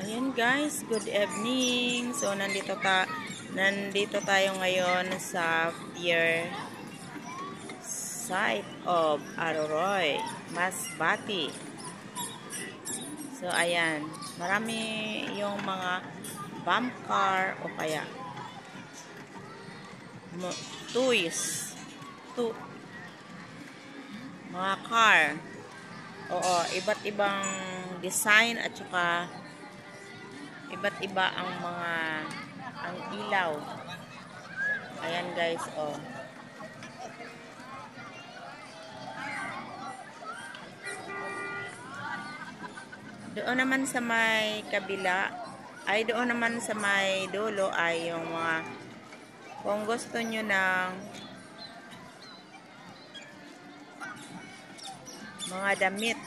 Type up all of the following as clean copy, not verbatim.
Ayan guys, good evening. So nandito tayo ngayon sa pier site of Aroroy, Masbate. So ayan, marami yung mga bump car o kaya toys, to, mga car. Oo, iba't ibang design at saka iba't iba ang ilaw. Ayan guys, oh. Doon naman sa may kabila, doon naman sa may dulo ay yung mga, kung gusto nyo ng mga damit.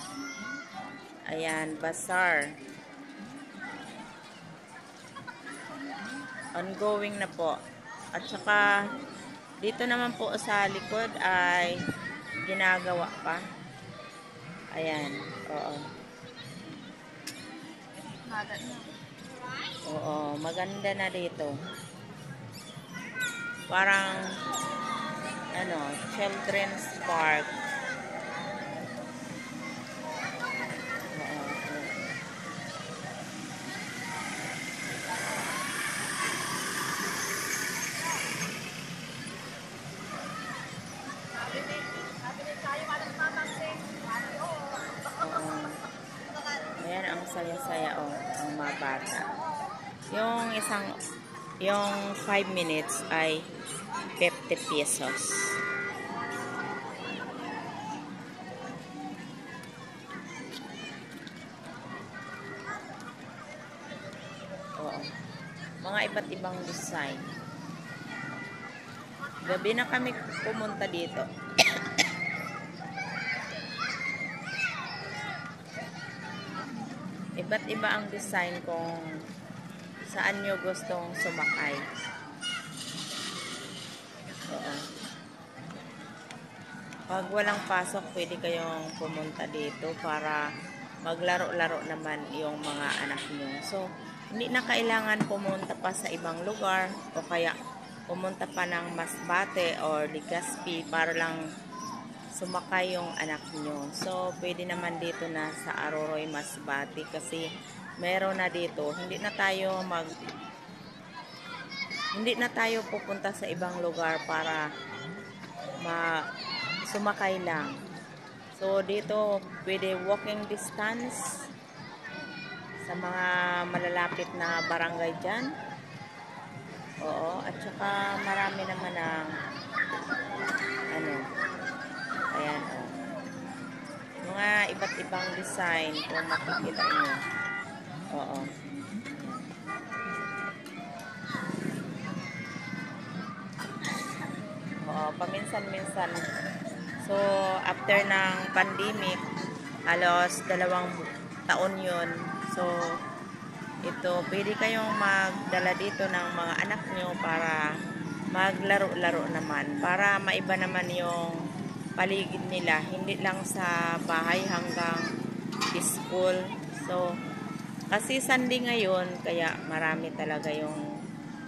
Ayan, bazaar. Ongoing na po. At saka, dito naman po sa likod ay ginagawa pa. Ayan, oo. Oo, maganda na dito. Parang, children's park. Ayan, ang saya-saya, oh, ang mga bata. Yung 5 minutes ay 50 pesos. Oo. Mga iba't ibang design. Gabi na kami pumunta dito. Iba't iba ang design kung saan nyo gustong sumakay. Oo. Pag walang pasok, pwede kayong pumunta dito para maglaro-laro naman yung mga anak nyo. So, hindi na kailangan pumunta pa sa ibang lugar o kaya pumunta pa ng Masbate or Legazpi para lang sumakay yung anak nyo. So, pwede naman dito na sa Aroroy, Masbate kasi meron na dito. Hindi na tayo pupunta sa ibang lugar para sumakay lang. So, dito pwede walking distance sa mga malalapit na barangay dyan. Oo, at saka marami naman ng ayan, oh. Mga iba't ibang design kung makikita nyo. Oo. Oo, paminsan-minsan. So, after ng pandemic, halos 2 taon yun. So, ito, pwede kayong magdala dito ng mga anak nyo para maglaro-laro naman. Para maiba naman yung paligid nila. Hindi lang sa bahay hanggang school. So, kasi Sunday ngayon, kaya marami talaga yung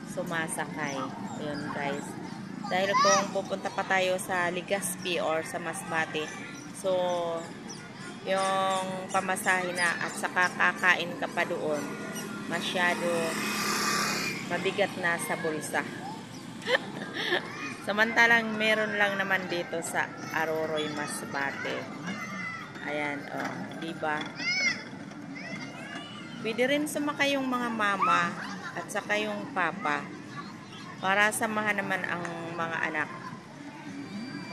sumasakay. Yun guys. Dahil kung pupunta pa tayo sa Legazpi or sa Masbate, so, yung pamasahe na at saka kakain ka pa doon, masyado mabigat na sa bulsa. Samantalang meron lang naman dito sa Aroroy, Masbate. Ayan, oh, diba? Pwede rin sumakay yung mga mama at saka yung papa para samahan naman ang mga anak.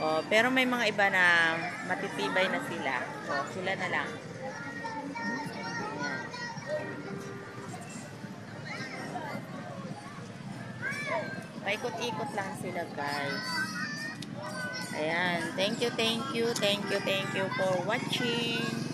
Oh, pero may mga iba na matitibay na sila. Oh, sila na lang. Ayan. Paikot-ikot lang sila, guys. Ayan. Thank you for watching.